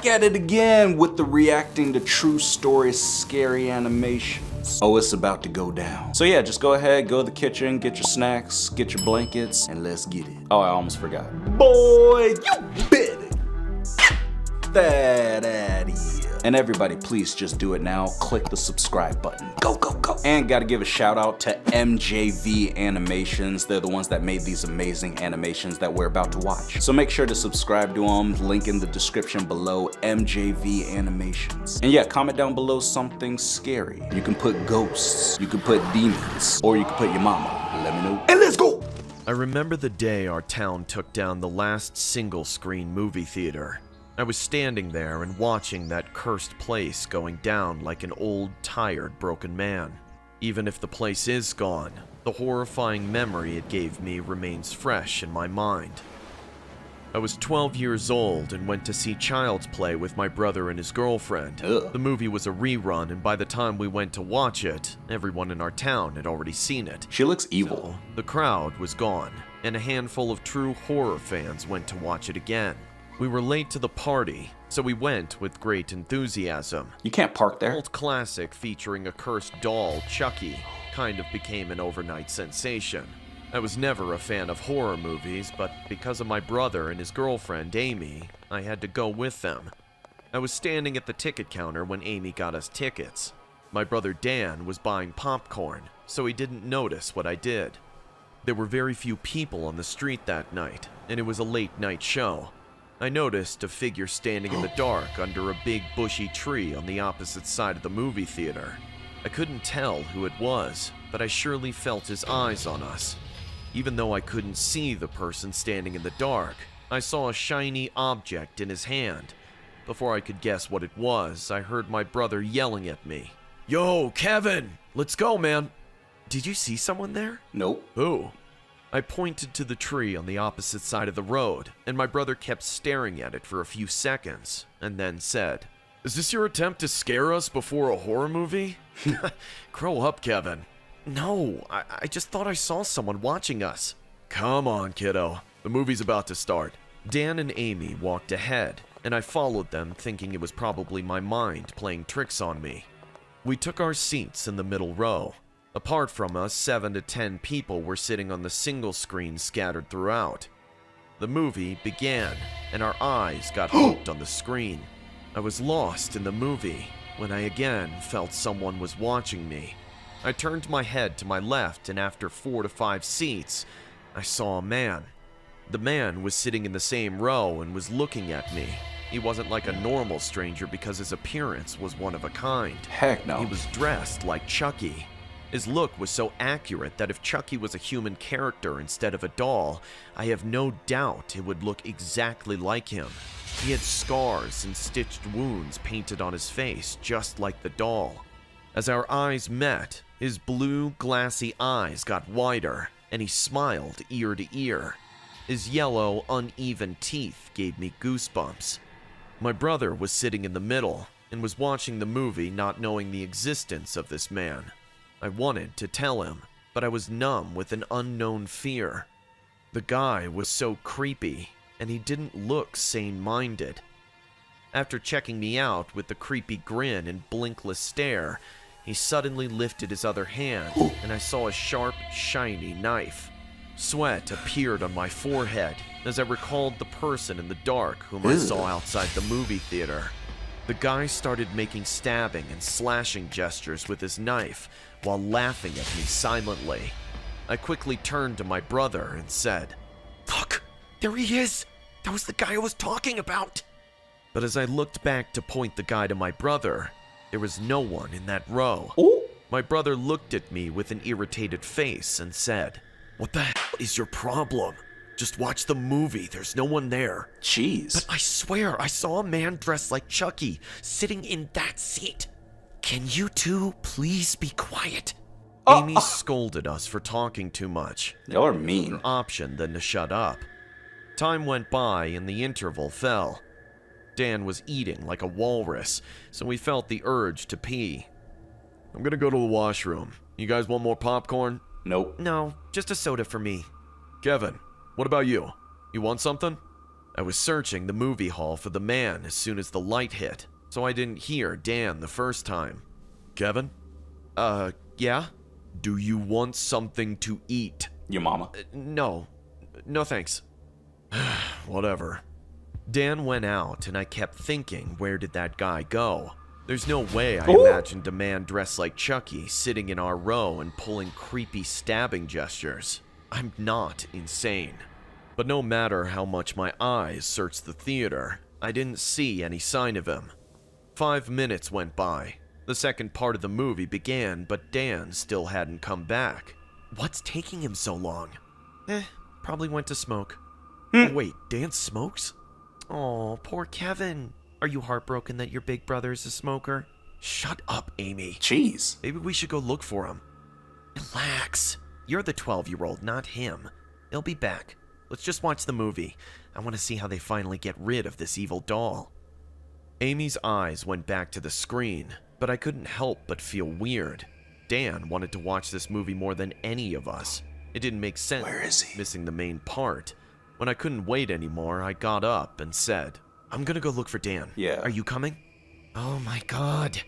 back at it again with the reacting to true story scary animations. Oh, it's about to go down. So yeah, just go ahead, go to the kitchen, get your snacks, get your blankets, and let's get it. Oh, I almost forgot. Boy, you bet it. That at you. And everybody, please just do it now. Click the subscribe button. Go, go, go. And gotta give a shout out to MJV Animations. They're the ones that made these amazing animations that we're about to watch. So make sure to subscribe to them. Link in the description below, MJV Animations. And yeah, comment down below something scary. You can put ghosts, you can put demons, or you can put your mama. Let me know. And let's go. I remember the day our town took down the last single-screen movie theater. I was standing there and watching that cursed place going down like an old, tired, broken man. Even if the place is gone, the horrifying memory it gave me remains fresh in my mind. I was 12 years old and went to see Child's Play with my brother and his girlfriend. Ugh. The movie was a rerun, and by the time we went to watch it, everyone in our town had already seen it. She looks evil. So, the crowd was gone, and a handful of true horror fans went to watch it again. We were late to the party, so we went with great enthusiasm. You can't park there. Old classic featuring a cursed doll, Chucky, kind of became an overnight sensation. I was never a fan of horror movies, but because of my brother and his girlfriend, Amy, I had to go with them. I was standing at the ticket counter when Amy got us tickets. My brother Dan was buying popcorn, so he didn't notice what I did. There were very few people on the street that night, and it was a late night show. I noticed a figure standing in the dark under a big bushy tree on the opposite side of the movie theater. I couldn't tell who it was, but I surely felt his eyes on us. Even though I couldn't see the person standing in the dark, I saw a shiny object in his hand. Before I could guess what it was, I heard my brother yelling at me. "Yo, Kevin! Let's go, man!" "Did you see someone there?" Nope. "Who?" I pointed to the tree on the opposite side of the road, and my brother kept staring at it for a few seconds, and then said, "Is this your attempt to scare us before a horror movie?" "Grow up, Kevin." "No, I just thought I saw someone watching us." "Come on, kiddo. The movie's about to start." Dan and Amy walked ahead, and I followed them thinking it was probably my mind playing tricks on me. We took our seats in the middle row. Apart from us, 7 to 10 people were sitting on the single screen scattered throughout. The movie began, and our eyes got hooked on the screen. I was lost in the movie when I again felt someone was watching me. I turned my head to my left, and after 4 to 5 seats, I saw a man. The man was sitting in the same row and was looking at me. He wasn't like a normal stranger because his appearance was one of a kind. Heck no. He was dressed like Chucky. His look was so accurate that if Chucky was a human character instead of a doll, I have no doubt it would look exactly like him. He had scars and stitched wounds painted on his face, just like the doll. As our eyes met, his blue, glassy eyes got wider, and he smiled ear to ear. His yellow, uneven teeth gave me goosebumps. My brother was sitting in the middle and was watching the movie, not knowing the existence of this man. I wanted to tell him, but I was numb with an unknown fear. The guy was so creepy, and he didn't look sane-minded. After checking me out with the creepy grin and blinkless stare, he suddenly lifted his other hand, and I saw a sharp, shiny knife. Sweat appeared on my forehead as I recalled the person in the dark whom I saw outside the movie theater. The guy started making stabbing and slashing gestures with his knife while laughing at me silently. I quickly turned to my brother and said, "Look, there he is! That was the guy I was talking about!" But as I looked back to point the guy to my brother, there was no one in that row. Ooh. My brother looked at me with an irritated face and said, "What the hell is your problem? Just watch the movie, there's no one there." Jeez. "But I swear I saw a man dressed like Chucky sitting in that seat. Can you two please be quiet?" Amy scolded us for talking too much. Y'all are mean. Option than to shut up. Time went by and the interval fell. Dan was eating like a walrus, so we felt the urge to pee. "I'm gonna go to the washroom. You guys want more popcorn?" Nope. "No, just a soda for me." "Kevin, what about you? You want something?" I was searching the movie hall for the man as soon as the light hit, so I didn't hear Dan the first time. Kevin? Yeah? Do you want something to eat? Your mama. No. No thanks. Whatever. Dan went out, and I kept thinking, where did that guy go? There's no way I imagined a man dressed like Chucky sitting in our row and pulling creepy stabbing gestures. I'm not insane. But no matter how much my eyes searched the theater, I didn't see any sign of him. 5 minutes went by. The second part of the movie began, but Dan still hadn't come back. What's taking him so long? Probably went to smoke. Wait, Dan smokes? Oh, poor Kevin. Are you heartbroken that your big brother is a smoker? Shut up, Amy. Jeez. Maybe we should go look for him. Relax. You're the 12-year-old, not him. He'll be back. Let's just watch the movie. I want to see how they finally get rid of this evil doll. Amy's eyes went back to the screen, but I couldn't help but feel weird. Dan wanted to watch this movie more than any of us. It didn't make sense. Where is he? Missing the main part. When I couldn't wait anymore, I got up and said, I'm gonna go look for Dan. Yeah. Are you coming? Oh my god.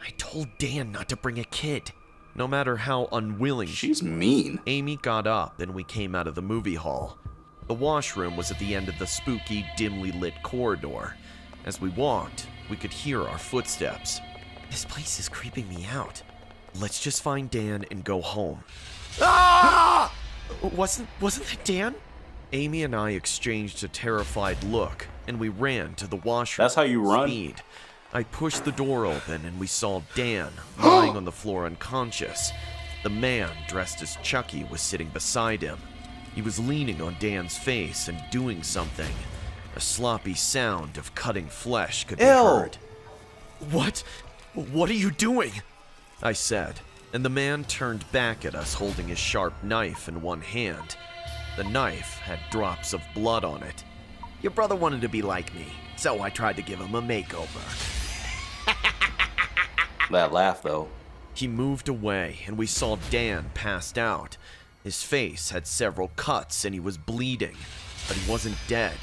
I told Dan not to bring a kid. No matter how unwilling She's mean. Amy got up and we came out of the movie hall. The washroom was at the end of the spooky, dimly lit corridor. As we walked, we could hear our footsteps. This place is creeping me out. Let's just find Dan and go home. Ah! Wasn't that Dan? Amy and I exchanged a terrified look, and we ran to the washroom. That's how you run? Speed. I pushed the door open, and we saw Dan lying on the floor unconscious. The man, dressed as Chucky, was sitting beside him. He was leaning on Dan's face and doing something. A sloppy sound of cutting flesh could be heard. What? What are you doing? I said, and the man turned back at us holding his sharp knife in one hand. The knife had drops of blood on it. Your brother wanted to be like me, so I tried to give him a makeover. That laugh, though. He moved away, and we saw Dan passed out. His face had several cuts, and he was bleeding. But he wasn't dead,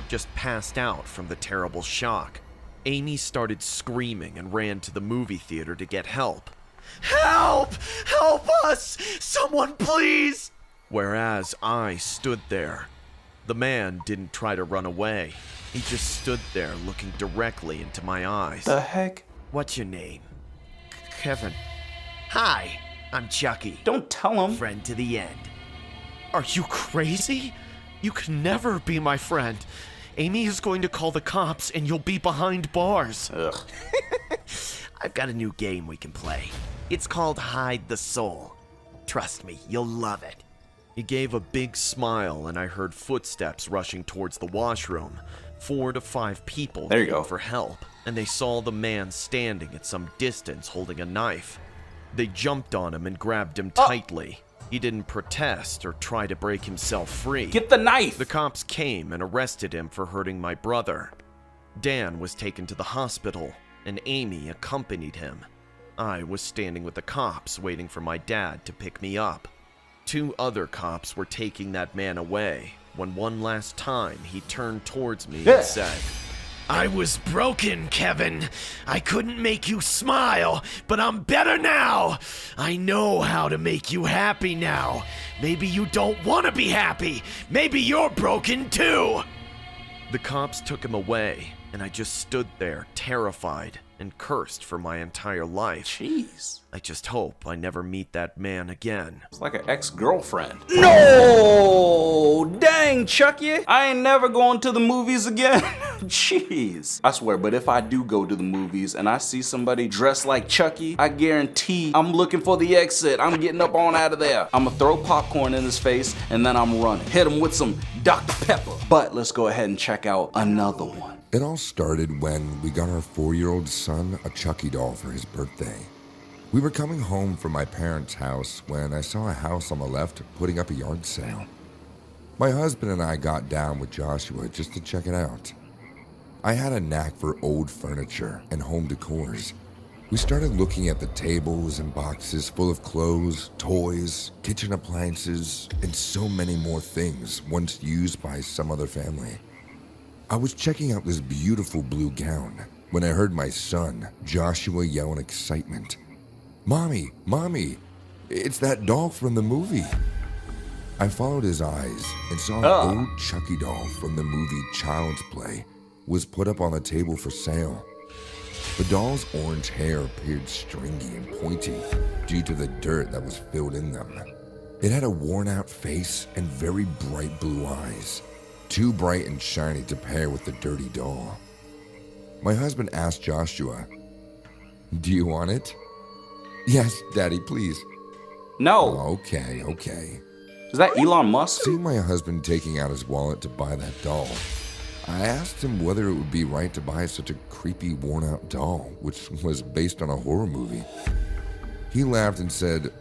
just passed out from the terrible shock. Amy started screaming and ran to the movie theater to get help. Help! Help us! Someone please! Whereas I stood there. The man didn't try to run away. He just stood there looking directly into my eyes. The heck? What's your name? Kevin. Hi, I'm Chucky. Don't tell him. Friend to the end. Are you crazy? You can never be my friend. Amy is going to call the cops and you'll be behind bars. Ugh. I've got a new game we can play. It's called Hide the Soul. Trust me, you'll love it. He gave a big smile and I heard footsteps rushing towards the washroom. 4 to 5 people There you came go. for help, and they saw the man standing at some distance holding a knife. They jumped on him and grabbed him tightly. He didn't protest or try to break himself free. Get the knife! The cops came and arrested him for hurting my brother. Dan was taken to the hospital, and Amy accompanied him. I was standing with the cops waiting for my dad to pick me up. 2 other cops were taking that man away when one last time he turned towards me and said, I was broken, Kevin. I couldn't make you smile, but I'm better now. I know how to make you happy now. Maybe you don't want to be happy. Maybe you're broken too. The cops took him away, and I just stood there terrified and cursed for my entire life. Jeez. I just hope I never meet that man again. It's like an ex-girlfriend. No! Dang, Chucky! I ain't never going to the movies again. Jeez. I swear, but if I do go to the movies and I see somebody dressed like Chucky, I guarantee I'm looking for the exit. I'm getting up on out of there. I'm gonna throw popcorn in his face and then I'm running. Hit him with some Dr. Pepper. But let's go ahead and check out another one. It all started when we got our 4-year-old son a Chucky doll for his birthday. We were coming home from my parents' house when I saw a house on the left putting up a yard sale. My husband and I got down with Joshua just to check it out. I had a knack for old furniture and home decors. We started looking at the tables and boxes full of clothes, toys, kitchen appliances, and so many more things once used by some other family. I was checking out this beautiful blue gown when I heard my son, Joshua, yell in excitement, "Mommy, Mommy, it's that doll from the movie." I followed his eyes and saw an old Chucky doll from the movie Child's Play was put up on the table for sale. The doll's orange hair appeared stringy and pointy due to the dirt that was filled in them. It had a worn-out face and very bright blue eyes, too bright and shiny to pair with the dirty doll. My husband asked Joshua, "Do you want it?" "Yes, Daddy, please." No. Okay. Is that Elon Musk? Seeing my husband taking out his wallet to buy that doll, I asked him whether it would be right to buy such a creepy, worn-out doll, which was based on a horror movie. He laughed and said,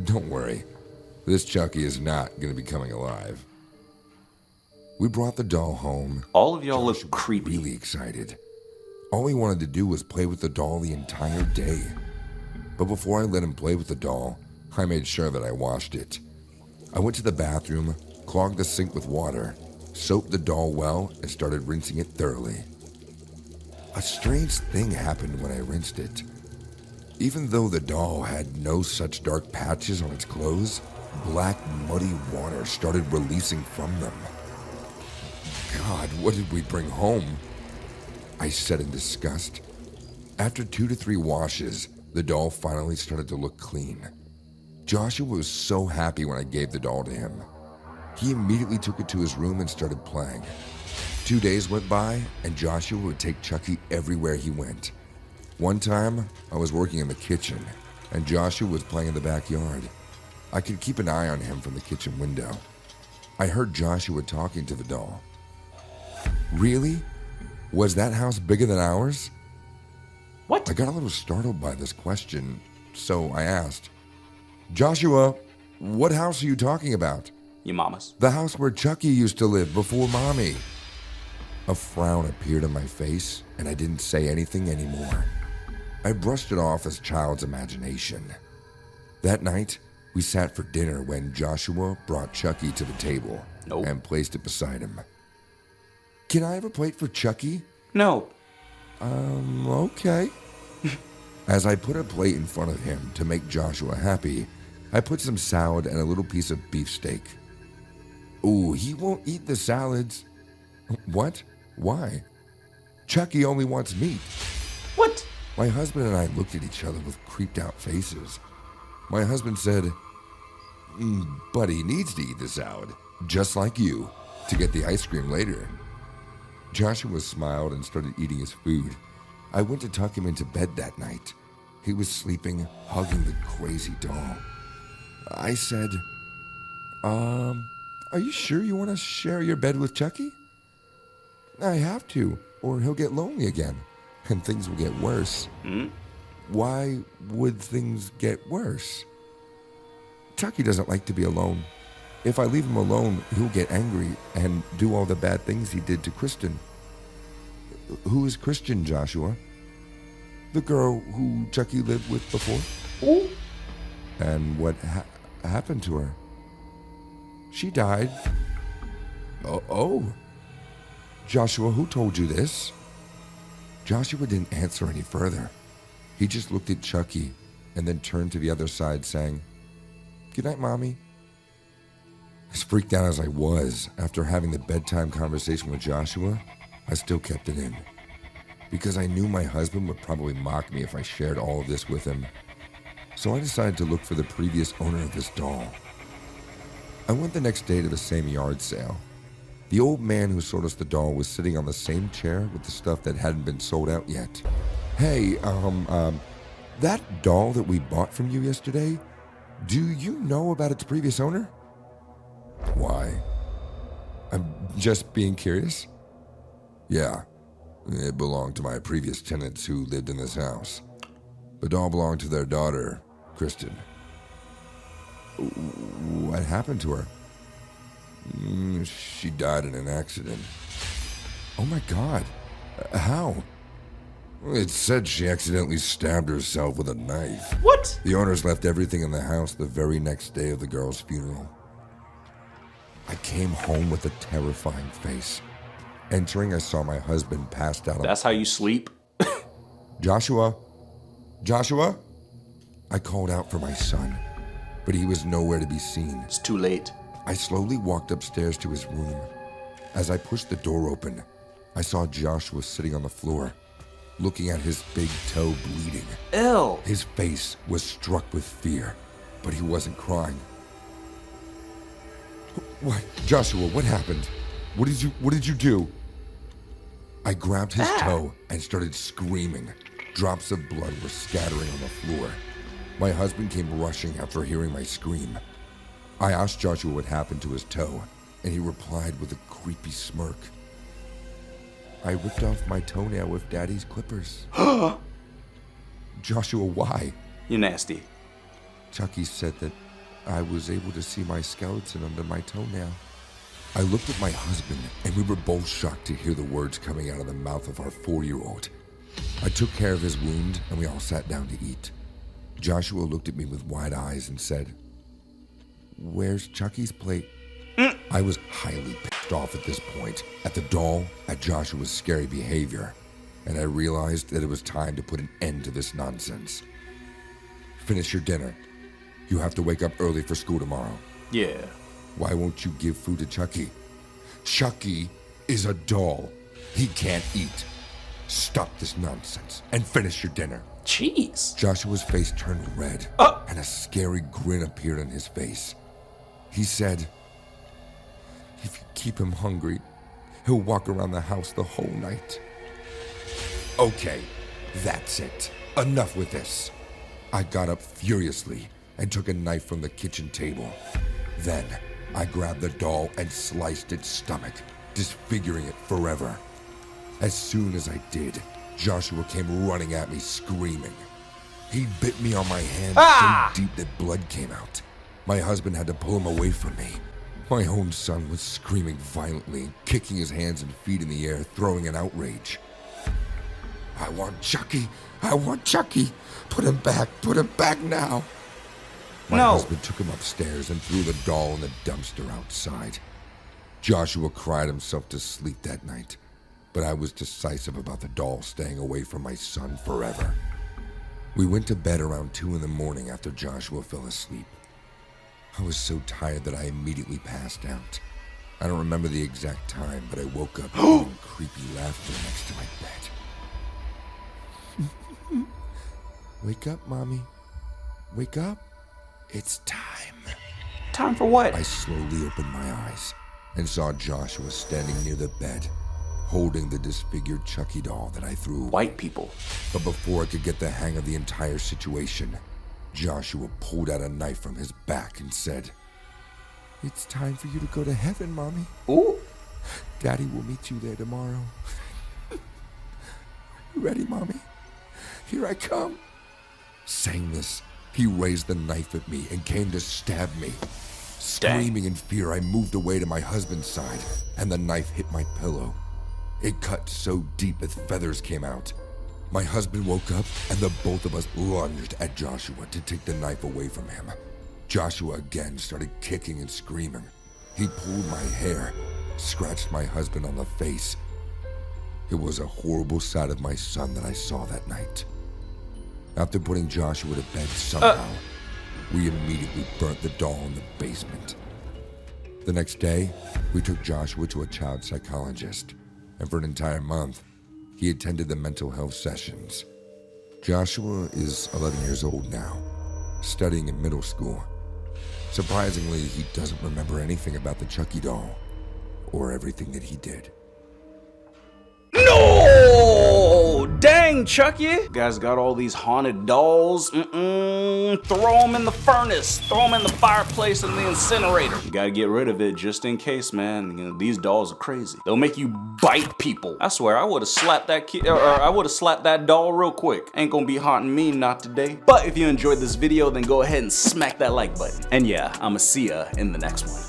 "Don't worry, this Chucky is not going to be coming alive." We brought the doll home. All of y'all Josh look was creepy. really excited. All he wanted to do was play with the doll the entire day. But before I let him play with the doll, I made sure that I washed it. I went to the bathroom, clogged the sink with water, soaped the doll well, and started rinsing it thoroughly. A strange thing happened when I rinsed it. Even though the doll had no such dark patches on its clothes, black, muddy water started releasing from them. "God, what did we bring home?" I said in disgust. After 2 to 3 washes, the doll finally started to look clean. Joshua was so happy when I gave the doll to him. He immediately took it to his room and started playing. 2 days went by, and Joshua would take Chucky everywhere he went. One time, I was working in the kitchen, and Joshua was playing in the backyard. I could keep an eye on him from the kitchen window. I heard Joshua talking to the doll. "Really? Was that house bigger than ours?" What? I got a little startled by this question, so I asked, "Joshua, what house are you talking about?" Your mama's. "The house where Chucky used to live before Mommy." A frown appeared on my face, and I didn't say anything anymore. I brushed it off as child's imagination. That night, we sat for dinner when Joshua brought Chucky to the table and placed it beside him. "Can I have a plate for Chucky?" No. Okay. As I put a plate in front of him to make Joshua happy, I put some salad and a little piece of beefsteak. "Ooh, he won't eat the salads." "What? Why?" "Chucky only wants meat." What? My husband and I looked at each other with creeped out faces. My husband said, "But he needs to eat the salad, just like you, to get the ice cream later." Joshua smiled and started eating his food. I went to tuck him into bed that night. He was sleeping, hugging the crazy doll. I said, Are you sure you want to share your bed with Chucky?" "I have to, or he'll get lonely again, and things will get worse." "Why would things get worse?" "Chucky doesn't like to be alone. If I leave him alone, he'll get angry and do all the bad things he did to Kristen." "Who is Kristen, Joshua?" "The girl who Chucky lived with before." Ooh. "And what happened to her?" "She died." Oh. "Joshua, who told you this?" Joshua didn't answer any further. He just looked at Chucky and then turned to the other side saying, "Good night, Mommy." As freaked out as I was after having the bedtime conversation with Joshua, I still kept it in. Because I knew my husband would probably mock me if I shared all of this with him. So I decided to look for the previous owner of this doll. I went the next day to the same yard sale. The old man who sold us the doll was sitting on the same chair with the stuff that hadn't been sold out yet. "Hey, that doll that we bought from you yesterday, do you know about its previous owner?" "Why?" "I'm just being curious." "Yeah, it belonged to my previous tenants who lived in this house. The doll belonged to their daughter, Kristen." "What happened to her?" "She died in an accident." "Oh my God, how?" "It said she accidentally stabbed herself with a knife." What? The owners left everything in the house the very next day of the girl's funeral. I came home with a terrifying face. Entering, I saw my husband passed out. That's how you sleep? Joshua? Joshua? I called out for my son, but he was nowhere to be seen. It's too late. I slowly walked upstairs to his room. As I pushed the door open, I saw Joshua sitting on the floor, looking at his big toe bleeding. Ew. His face was struck with fear, but he wasn't crying. What? Joshua, what happened? What did you do? I grabbed his toe and started screaming. Drops of blood were scattering on the floor. My husband came rushing after hearing my scream. I asked Joshua what happened to his toe, and he replied with a creepy smirk. I ripped off my toenail with Daddy's clippers. Joshua, why? You're nasty. Chucky said that I was able to see my skeleton under my toenail. I looked at my husband, and we were both shocked to hear the words coming out of the mouth of our 4-year-old. I took care of his wound, and we all sat down to eat. Joshua looked at me with wide eyes and said, "Where's Chucky's plate?" I was highly pissed off at this point, at the doll, at Joshua's scary behavior, and I realized that it was time to put an end to this nonsense. Finish your dinner. You have to wake up early for school tomorrow. Yeah. Why won't you give food to Chucky? Chucky is a doll. He can't eat. Stop this nonsense and finish your dinner. Jeez. Joshua's face turned red, and a scary grin appeared on his face. He said, "If you keep him hungry, he'll walk around the house the whole night." Okay, that's it. Enough with this. I got up furiously and took a knife from the kitchen table. Then, I grabbed the doll and sliced its stomach, disfiguring it forever. As soon as I did, Joshua came running at me, screaming. He bit me on my hand so deep that blood came out. My husband had to pull him away from me. My own son was screaming violently, kicking his hands and feet in the air, throwing in outrage. "I want Chucky! I want Chucky! Put him back now!" My husband took him upstairs and threw the doll in the dumpster outside. Joshua cried himself to sleep that night, but I was decisive about the doll staying away from my son forever. We went to bed around 2 in the morning after Joshua fell asleep. I was so tired that I immediately passed out. I don't remember the exact time, but I woke up hearing creepy laughter next to my bed. "Wake up, Mommy. Wake up. It's time." Time for what? I slowly opened my eyes and saw Joshua standing near the bed, holding the disfigured Chucky doll that I threw away. White people. But before I could get the hang of the entire situation, Joshua pulled out a knife from his back and said, "It's time for you to go to heaven, Mommy. Ooh. Daddy will meet you there tomorrow." "You ready, Mommy? Here I come." Saying this, he raised the knife at me and came to stab me. Screaming in fear, I moved away to my husband's side, and the knife hit my pillow. It cut so deep that feathers came out. My husband woke up, and the both of us lunged at Joshua to take the knife away from him. Joshua again started kicking and screaming. He pulled my hair, scratched my husband on the face. It was a horrible sight of my son that I saw that night. After putting Joshua to bed somehow, we immediately burnt the doll in the basement. The next day, we took Joshua to a child psychologist, and for an entire month, he attended the mental health sessions. Joshua is 11 years old now, studying in middle school. Surprisingly, he doesn't remember anything about the Chucky doll, or everything that he did. No! Dang, Chucky! You guys got all these haunted dolls. Throw them in the furnace. Throw them in the fireplace and the incinerator. You gotta get rid of it just in case, man. You know, these dolls are crazy. They'll make you bite people. I swear, I would have slapped that kid, or I would have slapped that doll real quick. Ain't gonna be haunting me, not today. But if you enjoyed this video, then go ahead and smack that like button. And yeah, I'ma see ya in the next one.